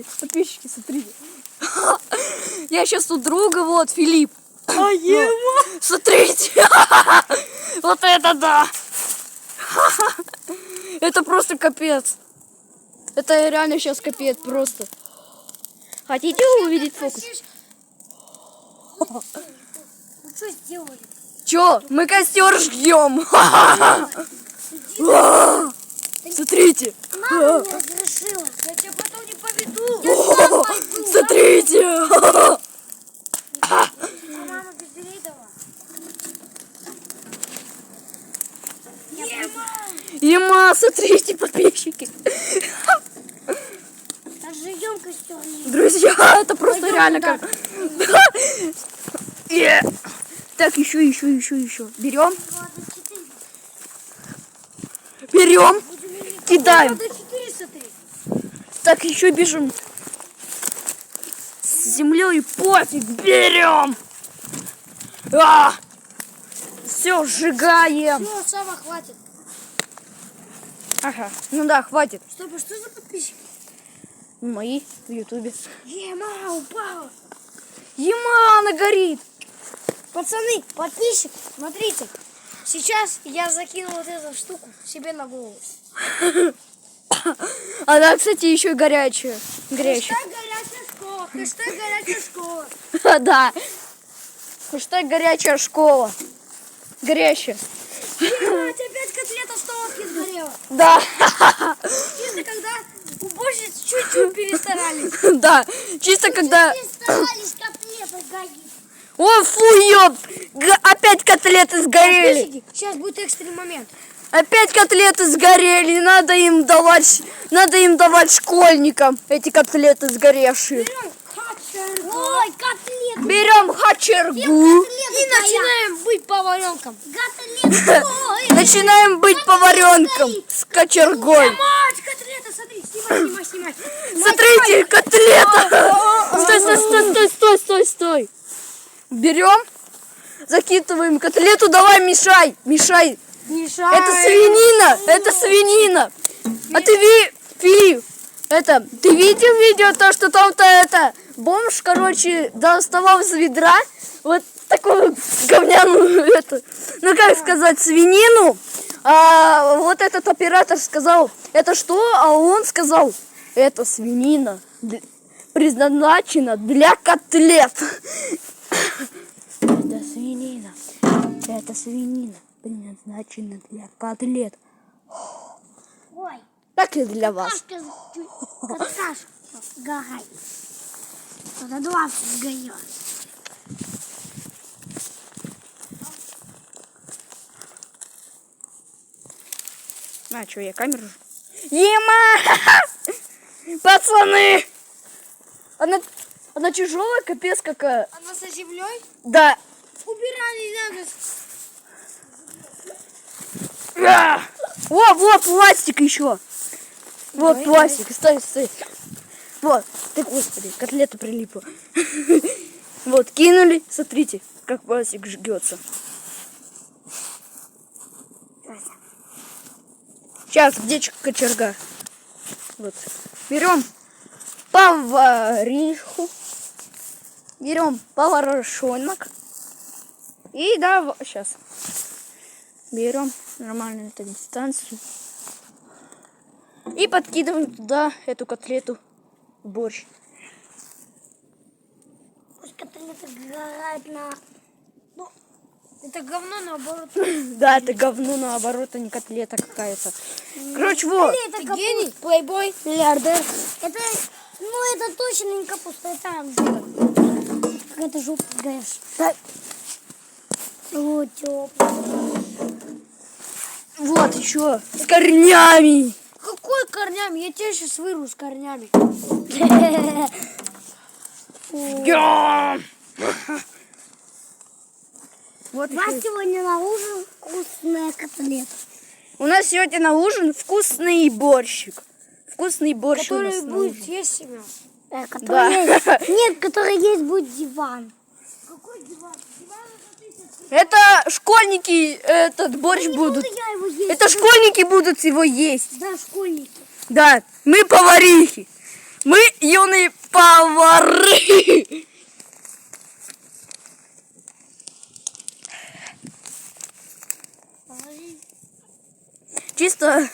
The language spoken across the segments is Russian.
Подписчики, смотрите. Я сейчас у друга, вот, Филипп. А Ема? Смотрите. Вот это да. Это просто капец. Это реально сейчас капец просто. Хотите увидеть фокус? Вы что сделали? Чё? Мы костер жгем. Смотрите. Мама не разрешила. Я тебя потом не поведу. Смотрите. А мама безберегова. Ема, смотрите, подписчики. Разживем костер. Друзья, это просто Пойдем реально туда. как... Так, еще. Берем. Берем. Кидаем. Так, еще бежим. С землей пофиг. Берем. Все, сжигаем. Все, Сава, хватит. Ага, ну да, хватит. Что за подписчики? Мои в ютубе. Ема, упала. Ема, она горит. Пацаны, подписчик, смотрите. Сейчас я закину вот эту штуку себе на голову. Она, кстати, еще и горячая. Горячая. Хэштег горячая школа. Хэштег горячая школа. Да. Хэштег горячая школа. Горячая. Ема, опять котлета в столовке сгорела. Да. Чисто когда уборщицы чуть-чуть перестарались. Да. Чисто когда... Перестарались, котлета горит. О, фу, ёб! Опять котлеты сгорели. Подписчики, сейчас будет экстренный момент. Опять котлеты сгорели. Надо им давать школьникам эти котлеты сгоревшие. Берем кочергу. Ой, котлеты. Берем хачергу. И начинаем быть поваренком. Начинаем быть поваренком с кочергой. Мать, котлета, смотри, снимай. Смотрите, котлета. Стой. Берем, закидываем котлету, давай мешай. Мешай. Это свинина. А ты, Филипп, ты видел видео, то, что там-то бомж, короче, доставал из ведра вот такую говняную, ну как сказать, свинину. А вот этот оператор сказал, это что? А он сказал, это свинина предназначена для котлет. Это свинина предназначена для котлет. Ой, Так и для вас. кашка сгорает. Это 20 сгорело. А, что, я камеру? Ема! Пацаны! Она тяжелая, капец какая. Она со землей? Да. Убирали надо. Вот пластик еще. Вот пластик. Стой. Вот. Ты, господи, котлета прилипла. Вот, кинули. Смотрите, как пластик жгется. Сейчас, где кочерга? Вот. Берем повариху. Берем поварошонок. И да, сейчас. Берем нормальную эту дистанцию. И подкидываем туда эту котлету в борщ. Пусть котлета сгорает на... Ну, это говно наоборот. Да, это говно наоборот, а не котлета какая-то. Короче, вот. Это гений, плейбой, миллиардер. Это, это точно не капуста, это какая-то жопа сгоревшая. Вот, Вот еще с корнями. Какой корнями? Я тебя сейчас вырву с корнями. Вот У нас сегодня на ужин вкусная котлета. У нас сегодня на ужин вкусный борщик. Вкусный борщ. Который будет есть себя. Да. Который есть будет диван. Какой диван? Это школьники этот борщ будут. Я его есть. Это школьники будут его есть. Да, школьники. Да, мы поварихи. Мы юные повары. Чисто назад.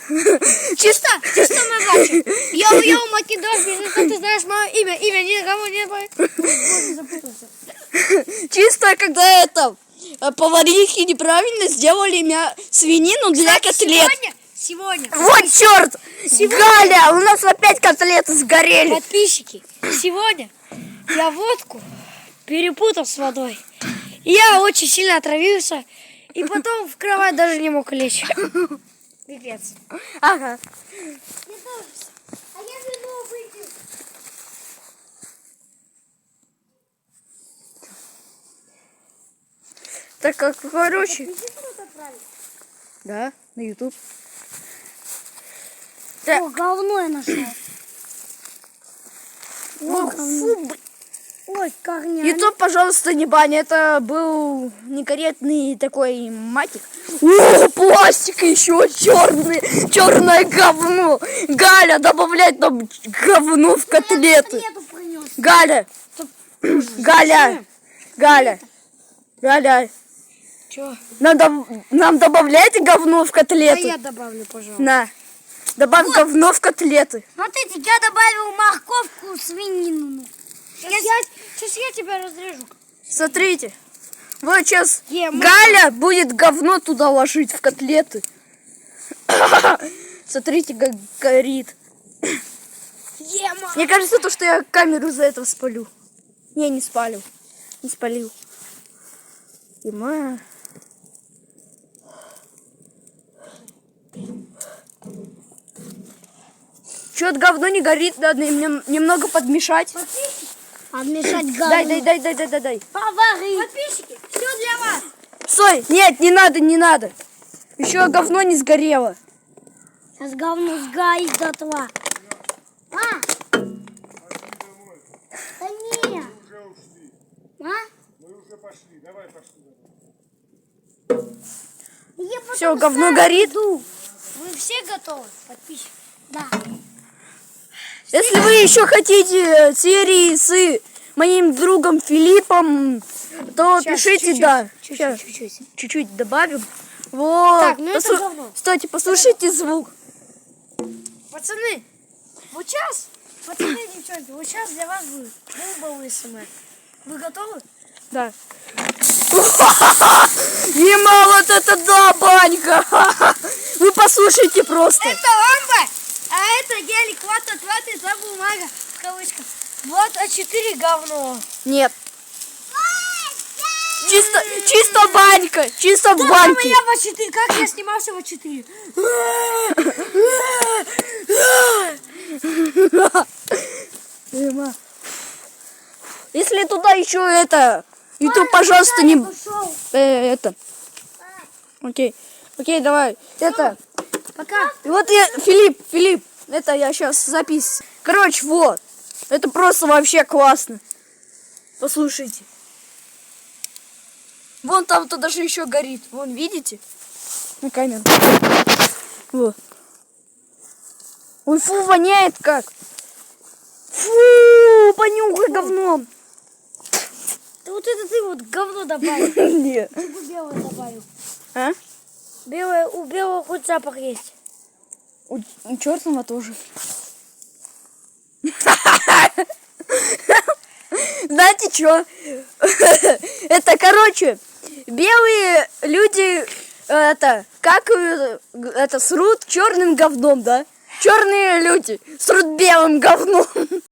Йоу, Македон, ты знаешь мое имя. Имя никому не запутался. Чисто когда это поварихи неправильно сделали свинину для котлет. Сегодня. Вот черт! Галя, у нас опять котлеты сгорели. Подписчики, сегодня я водку перепутал с водой. И я очень сильно отравился. И потом в кровать даже не мог лечь. Пипец. Ага. А я вино выпил. Так как, короче. Да, на YouTube. О, говно я нашел. Ой, корня. YouTube, пожалуйста, не бань. Это был некорректный такой матик. О, пластик еще черное говно. Галя, добавлять нам говно в котлеты. Галя, Галя. Чё? Нам добавляйте говно в А котлеты. я добавлю, пожалуйста. На, добавь говно в котлеты. Смотрите, я добавил морковку, свинину. Сейчас я тебя разрежу. Смотрите. Вот сейчас Ема. Галя будет говно туда ложить в котлеты. Смотрите, как горит. Ема. Мне кажется, то, что я камеру за это спалю. Не спалил. Не спалил. Ема. Чё-то говно не горит, надо немного подмешать. Подмешать говно. Дай. Повары. Подписчики, все для вас. Стой, нет, не надо. Еще говно не сгорело. Сейчас говно сгорит дотла. А? Да не. Мы уже пошли, давай пошли. Все, говно горит. Вы все готовы, подписчики? Да. Если вы еще хотите серии с моим другом Филиппом, то Щас, пишите, чуть-чуть, да. Чуть-чуть добавим. Вот. Так, ну это говно. Стойте, послушайте звук. Пацаны, вот сейчас, пацаны и девчонки, вот сейчас для вас будет бомбовый СМР. Вы готовы? Да. Ема, вот это да, банька. Вы послушайте просто. Это лампа, а это гелик, вата, за бумага, в кавычках. Вот А4 говно. Нет. Чисто банька. Чисто в Да, у баньке. меня в А4, как я снимался в А4? Ема. Если туда еще это, YouTube, пожалуйста, не... это. Окей, давай. Это. Пока. И вот я, Филипп, это я сейчас запись. Короче, вот. Это просто вообще классно. Послушайте. Вон там-то даже еще горит. Вон, видите? На камеру. Вот. Ой, фу, воняет как. Фу, понюхай говном. Да вот это ты вот говно добавил. Нет. Ты бы белое добавил. А? Белое, у белого хоть запах есть. У черного тоже. Знаете что? Это, короче, белые люди срут черным говном, да? Черные люди срут белым говном.